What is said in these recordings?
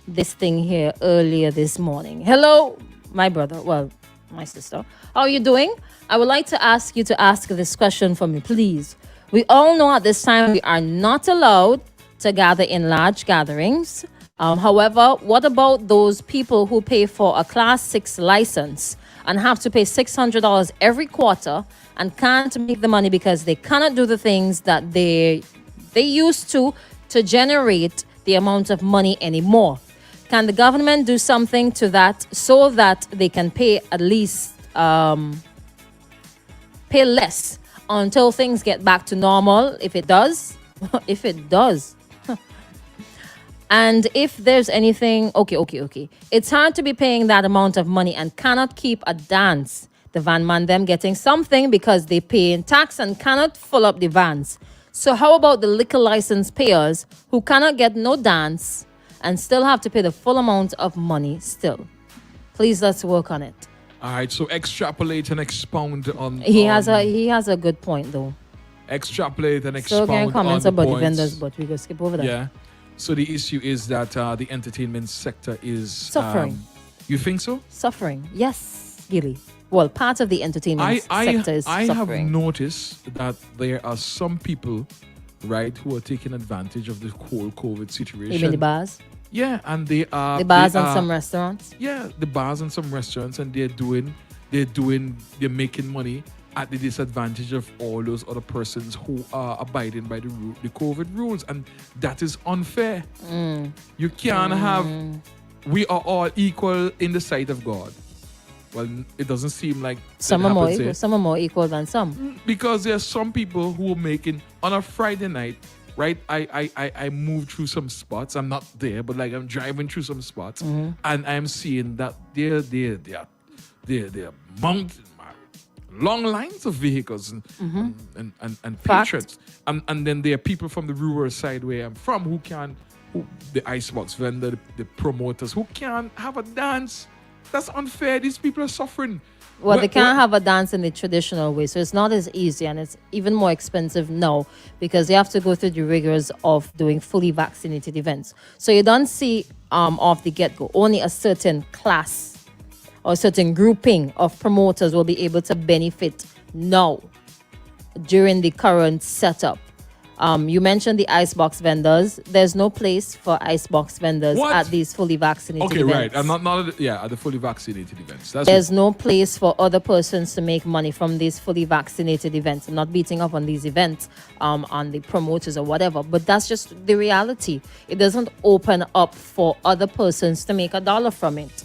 this thing here earlier this morning. Hello, my brother. Well, my sister. How are you doing? I would like to ask you to ask this question for me, please. We all know at this time we are not allowed to gather in large gatherings. However, what about those people who pay for a Class 6 license and have to pay $600 every quarter and can't make the money because they cannot do the things that they used to generate the amount of money anymore? Can the government do something to that so that they can pay at least pay less until things get back to normal? If it does, if it does. And if there's anything, okay. It's hard to be paying that amount of money and cannot keep a dance. The van man them getting something because they pay in tax and cannot fill up the vans. So how about the liquor license payers who cannot get no dance and still have to pay the full amount of money still? Please, let's work on it. All right, so extrapolate and expound on. He has a good point though. Extrapolate and So expound can comments on the about the points. vendors, but we go skip over that. Yeah. So the issue is that the entertainment sector is Suffering. You think so? Suffering, yes, Gilly. Well, part of the entertainment sector is I have suffering. noticed that there are some people, right, who are taking advantage of the whole COVID situation. Even the bars, Yeah, and they are the bars they and are- some restaurants. Yeah, the bars and some restaurants, and they're making money at the disadvantage of all those other persons who are abiding by the COVID rules, and that is unfair. You can't have. We are all equal in the sight of God. Well, it doesn't seem like Some it are more happens equal, here. some are more equal than some. Because there are some people who are making on a Friday night, right? I move through some spots. I'm not there, but like I'm driving through some spots, and I'm seeing that there are mountain long lines of vehicles and Fact. patrons, and then there are people from the rural side where I'm from who the icebox vendor, the promoters who can't have a dance. That's unfair. These people are suffering. Well, they Wh- can't wh- have a dance in the traditional way, so it's not as easy, and it's even more expensive now because they have to go through the rigors of doing fully vaccinated events. So you don't see off the get-go only a certain class or a certain grouping of promoters will be able to benefit now during the current setup. You mentioned the icebox vendors. There's no place for icebox vendors What? at these fully vaccinated Okay, events. right. I'm not at the fully vaccinated events. That's There's no place for other persons to make money from these fully vaccinated events. I'm not beating up on these events, on the promoters or whatever, but that's just the reality. It doesn't open up for other persons to make a dollar from it.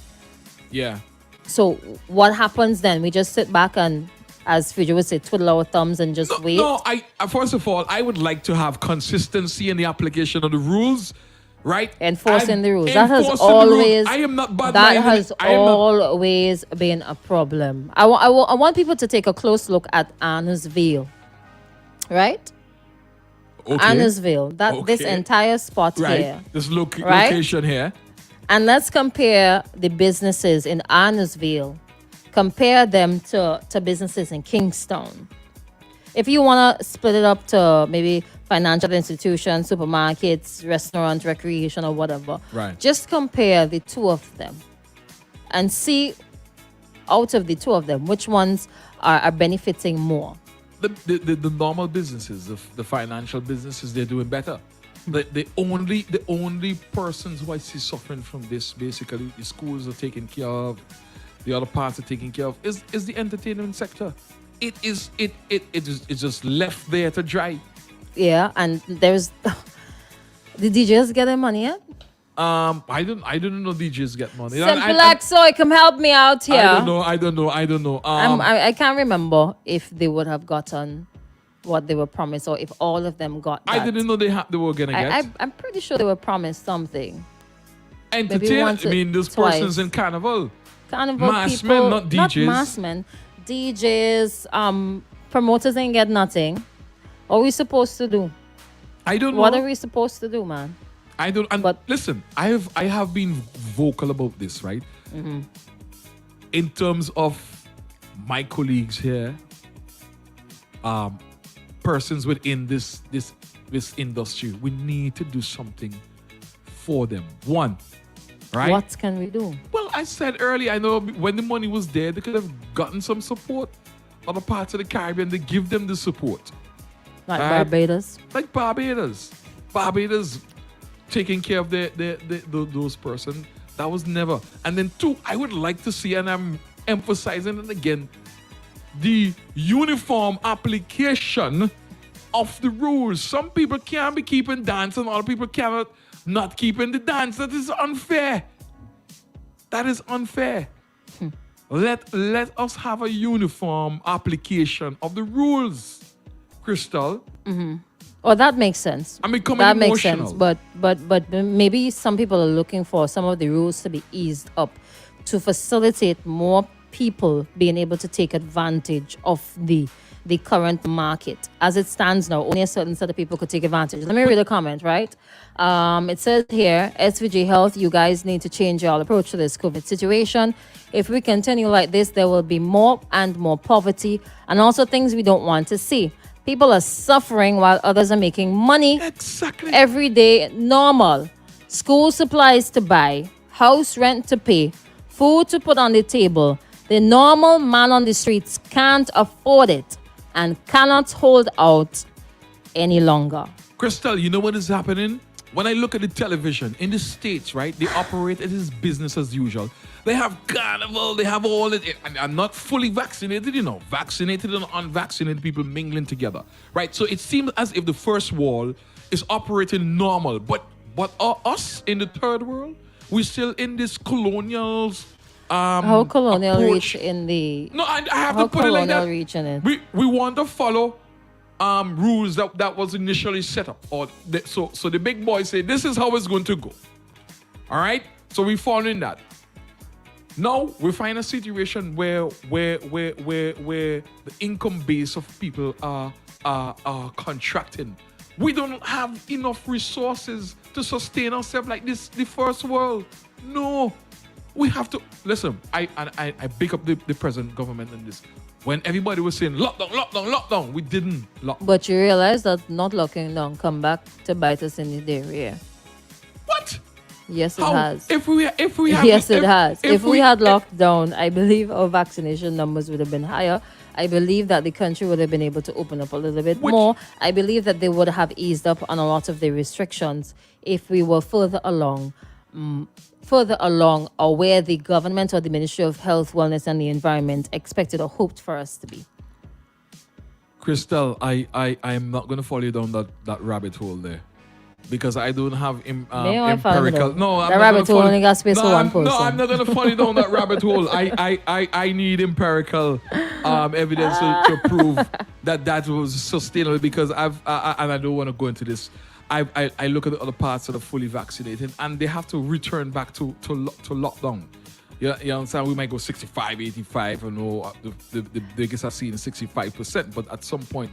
yeah. So what happens then? We just sit back and, as Fidjo would say, twiddle our thumbs and just wait. No, I first of all, I would like to have consistency in the application of the rules, right? Enforcing the rules. That has Enforcing the rules. always I am not bad. that has always been a problem. I want people to take a close look at Annesville, right? Annesville. This Okay. entire spot right. here. This Right? location here. And let's compare the businesses in Annesville. Compare them to businesses in Kingston. If you want to split it up to maybe financial institutions, supermarkets, restaurants, recreation, or whatever, Right. just compare the two of them and see out of the two of them which ones are benefiting more. The normal businesses, the financial businesses, they're doing better. The only persons who I see suffering from this, basically, the schools are taken care of, the other parts are taken care of, is the entertainment sector. It's just left there to dry. Yeah, and there's the DJs getting money yet? I don't know DJs get money. Simple like so, come help me out here. I don't know. I can't remember if they would have gotten what they were promised or if all of them got that. I didn't know they were gonna get. I'm pretty sure they were promised something. Entertain. once I mean, those twice. persons in carnival. Carnival Mass people, men, not DJs. mass men. DJs, promoters ain't get nothing. What are we supposed to do? I don't know. What are we supposed to do, man? I don't. And But- listen, I have been vocal about this, right? Mm-hmm. In terms of my colleagues here, persons within this industry, we need to do something for them. One, right? What can we do? Well, I said earlier, I know when the money was there, they could have gotten some support. Other parts of the Caribbean, they give them the support. Like Right. Barbados? Like Barbados taking care of those person. That was never. And then two, I would like to see, and I'm emphasizing it again, the uniform application of the rules. Some people can't be keeping dance and other people cannot not keeping the dance. That is unfair. That is unfair. Let us have a uniform application of the rules, Crystal. Oh, that makes sense. I'm becoming That makes emotional. sense. But maybe some people are looking for some of the rules to be eased up to facilitate more people being able to take advantage of the current market. As it stands now, only a certain set of people could take advantage. Let me read a comment, right? It says here, SVG Health, you guys need to change your approach to this COVID situation. If we continue like this, there will be more and more poverty and also things we don't want to see. People are suffering while others are making money. Exactly. Every day, normal. School supplies to buy, house rent to pay, food to put on the table. The normal man on the streets can't afford it and cannot hold out any longer. Crystal, you know what is happening? When I look at the television in the States, right, they operate it as business as usual. They have carnival, they have all it. And I'm not fully vaccinated, vaccinated and unvaccinated people mingling together, right? So it seems as if the first wall is operating normal. But us in the third world, we're still in this colonial How colonial approach. reach in the... No, I have How to put it like colonial that. reach in it? We want to follow rules that was initially set up. So the big boys say this is how it's going to go. All right? So we following that. Now we find a situation where the income base of people are contracting. We don't have enough resources to sustain ourselves like this, the first world. No. We have to listen. I pick up the present government in this. When everybody was saying lockdown, we didn't lock. But you realize that not locking down come back to bite us in the rear. What? Yes, it How? has. If we have, Yes, it has. If we had if- locked down, I believe our vaccination numbers would have been higher. I believe that the country would have been able to open up a little bit more. I believe that they would have eased up on a lot of the restrictions if we were further along or where the government or the Ministry of Health, Wellness and the Environment expected or hoped for us to be. Crystal, I am not going to follow you down that rabbit hole there. Because I don't have May I follow me empirical. down? No, I'm That not rabbit gonna hole follow- only got space for one person. No, I'm not going to follow you down that rabbit hole. I need empirical evidence to prove that was sustainable. Because and I don't want to go into this. I look at the other parts that are fully vaccinated, and they have to return back to lockdown. You understand? We might go 65, 85, or no, the biggest I've seen is 65%. But at some point,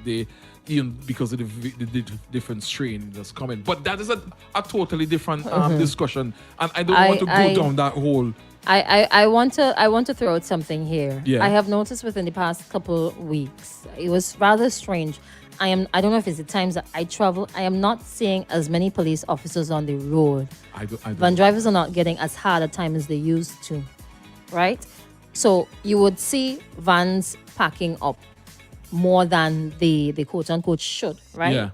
because of the different strain that's coming. But that is a totally different discussion, and I don't want to go down that hole. I want to throw out something here. Yeah. I have noticed within the past couple weeks, it was rather strange. I don't know if it's the times that I travel, I am not seeing as many police officers on the road. I don't. Van drivers are not getting as hard a time as they used to, right? So you would see vans packing up more than the quote unquote should, right? Yeah.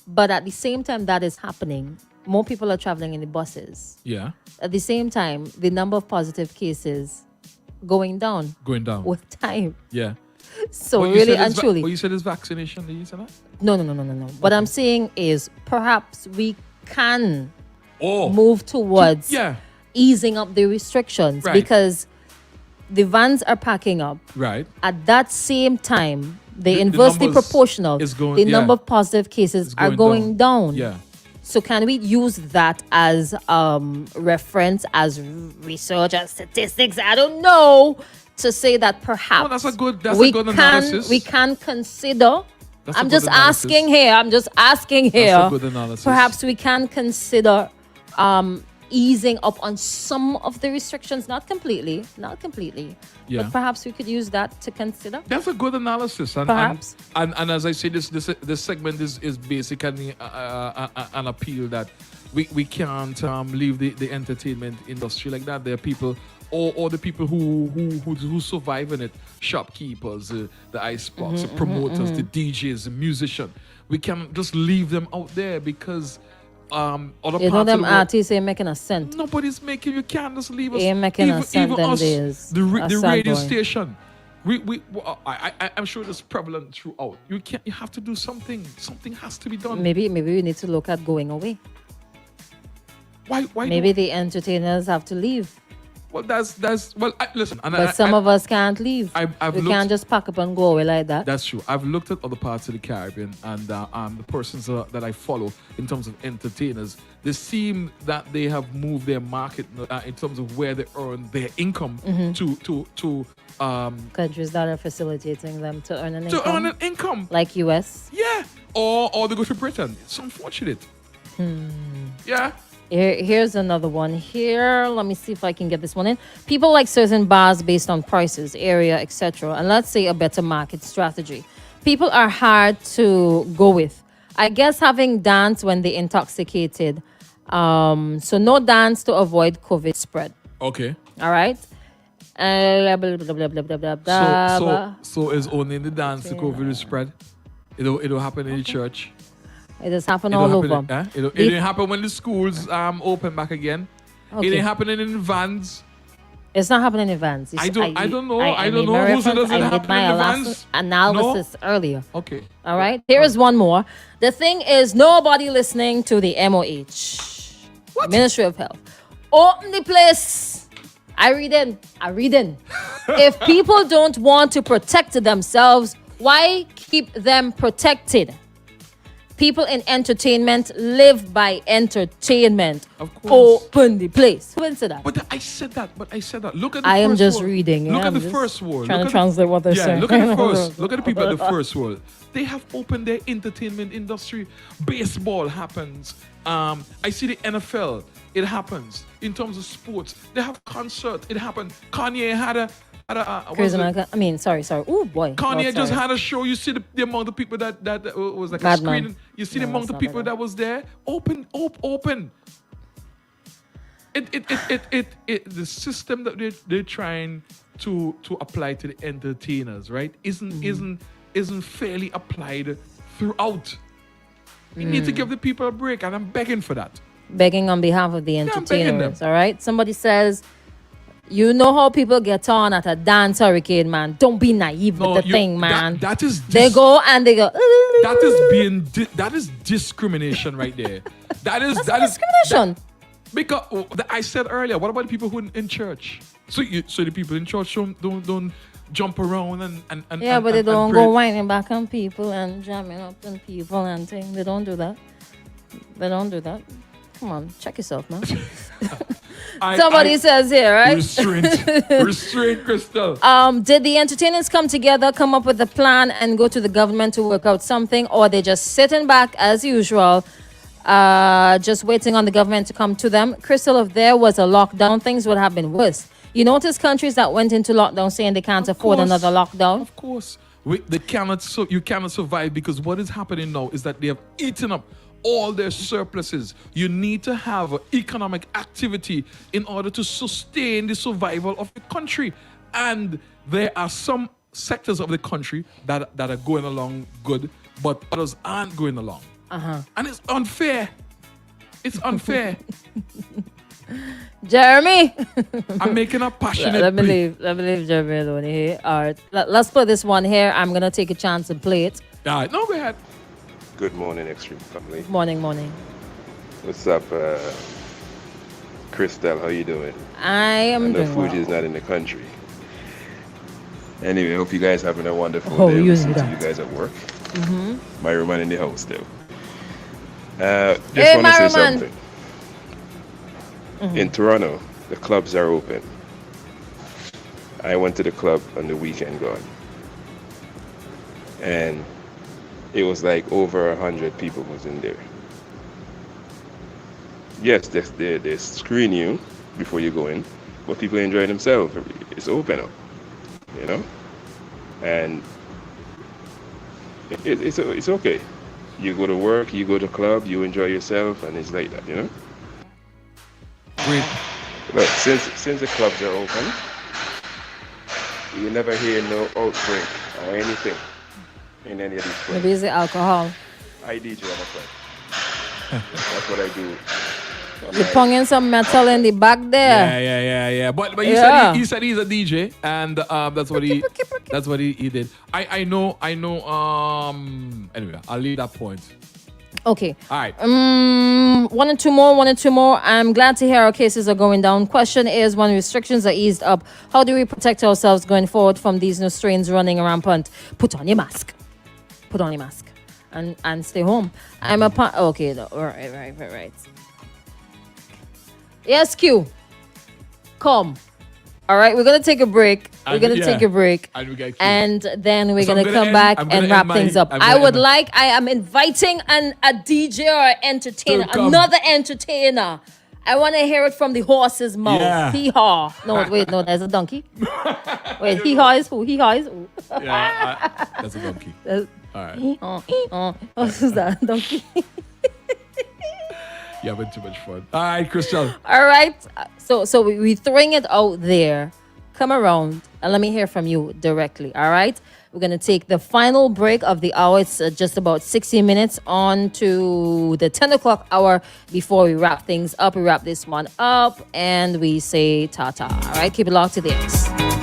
But at the same time that is happening, more people are traveling in the buses. Yeah. At the same time, the number of positive cases going down Going down. with time. Yeah. So But you really said and it's truly, But you said it's vaccination. Did you say that? no. What I'm saying is perhaps we can Oh. move towards Yeah. easing up the restrictions Right. because the vans are packing up. Right. At that same time, the The inversely numbers proportional, is going- the yeah. number of positive cases It's are going down. Yeah. So can we use that as reference, as research, as statistics? I don't know, to say that perhaps that's a good we good can analysis. we can consider. That's a I'm good just analysis. asking here. I'm just asking here. That's a good analysis. Perhaps we can consider easing up on some of the restrictions, not completely, Yeah. but perhaps we could use that to consider. That's a good analysis, and Perhaps. and as I say, this segment is basically an appeal that we can't leave the entertainment industry like that. There are people, or the people who survive in it, shopkeepers, the icebox, the promoters, the DJs, the musician. We can't just leave them out there because other You parts know of them the world. artists ain't making a cent. Nobody's making. You can't just leave us. Ain't making a cent Even them us, days. A the sad radio boy. station. I'm sure it's prevalent throughout. You can't. You have to do something. Something has to be done. Maybe we need to look at going away. Why? Maybe the entertainers have to leave. Well, that's well. Listen, and But some of us can't leave. I've we looked- can't just pack up and go away like that. That's true. I've looked at other parts of the Caribbean, and the persons that I follow in terms of entertainers, they seem that they have moved their market in terms of where they earn their income to Countries that are facilitating them to earn an to income. earn an income. Like US. Yeah, or they go to Britain. It's unfortunate. Yeah. Here's another one. Here, let me see if I can get this one in. People like certain bars based on prices, area, etc., and let's say a better market strategy. People are hard to go with. I guess having dance when they intoxicated. So no dance to avoid COVID spread. Okay. All right. Blah, blah, blah, blah, blah, blah, blah, blah. So is only in the dance the COVID is spread. It'll happen in the church. It has happened It'll all happen over. it didn't happen when the schools open back again. Okay. It didn't happen in vans. It's not happening in vans. I don't know. I made don't my know who's it reference. doesn't I made happen my in the vans. analysis earlier. Okay. All right. Here is one more. The thing is, nobody listening to the MOH, Ministry of Health. Open the place. I read in. If people don't want to protect themselves, why keep them protected? People in entertainment live by entertainment. Of course. Open the place. Who said that? But I said that. Look at the I first am just word. reading. Look yeah, at the I'm just first word. Trying Look to at translate what they're saying. Look at the first. Look at the people at the first world. They have opened their entertainment industry. Baseball happens. I see the NFL. It happens. In terms of sports, they have concert. It happened. Kanye had a what was Crazy it? man. I mean, sorry. Oh boy. Kanye Lord, just sorry. had a show. You see the amount of people that was like a Madman. screening. You see the No, amount it's of not people like that. that was there. Open. The system that they're trying to apply to the entertainers, right? Isn't fairly applied throughout. We need to give the people a break, and I'm begging for that. Begging on behalf of the I'm begging them. entertainers. All right. Somebody says, you know how people get on at a dance hurricane, man. Don't be naive with the thing, man. That is They go and they go. that is discrimination right there. That is discrimination. Because I said earlier, what about the people who in church? So the people in church don't jump around and Yeah, but and- they and don't pray. go whining back on people and jamming up on people and things. They don't do that. Come on, check yourself, man. Somebody says here, right? Restraint, Crystal. Did the entertainers come together, come up with a plan, and go to the government to work out something, or they just sitting back as usual, just waiting on the government to come to them? Crystal, if there was a lockdown, things would have been worse. You notice countries that went into lockdown saying they can't afford course. another lockdown. Of course, you cannot survive because what is happening now is that they have eaten up all their surpluses. You need to have economic activity in order to sustain the survival of the country. And there are some sectors of the country that are going along good, but others aren't going along. And it's unfair. It's unfair. Jeremy, I'm making a passionate let me plea. leave Jeremy alone here. All right, let's put this one here. I'm gonna take a chance and play it. All right, no, go ahead. Good morning, Extreme Family. Morning. What's up, Crystal? How you doing? I I am know doing Fuji is well. not in the country. Anyway, hope you guys having a wonderful Oh, day. you Listen know to that. you guys at work. My man in the house still. Just Hey, want to say Myroman. something. In Toronto, the clubs are open. I went to the club on the weekend gone. And it was like over 100 people was in there. Yes, they screen you before you go in, but people enjoy themselves. It's open up, you know? And it's okay. You go to work, you go to club, you enjoy yourself, and it's like that, you know? Great. Look, since the clubs are open, you never hear no outbreak or anything in any of these Maybe clubs. it's the alcohol. I DJ on a club. That's what I do. I'm You're like, ponging some metal in the back there. Yeah. But you Yeah. said he said he's a DJ, and that's what he did. I know. Anyway, I'll leave that point. Okay. All right. One and two more. I'm glad to hear our cases are going down. Question is, when restrictions are eased up, how do we protect ourselves going forward from these new strains running rampant? Put on your mask. And stay home. I'm a okay. No, right. Yes, Q. Come. All right, we're gonna take a break. And We're gonna take a break. And we got Q. And then we're So I'm gonna gonna come end- back I'm gonna and end wrap my- things up. I'm gonna I would end my- like, I am inviting a DJ or an entertainer, To come. another entertainer. I want to hear it from the horse's mouth. Yeah. Hee haw. No, wait, no, there's a donkey. Wait, hee haw is who? Hee haw is who? That's a donkey. That's- All right. hee haw, hee haw. Oh, who's that? Donkey. You're having too much fun. All right, Christian. All right. So we throwing it out there. Come around and let me hear from you directly. All right. We're going to take the final break of the hour. It's just about 60 minutes on to the 10 o'clock hour before we wrap things up. We wrap this one up and we say ta-ta. All right. Keep it locked to the X.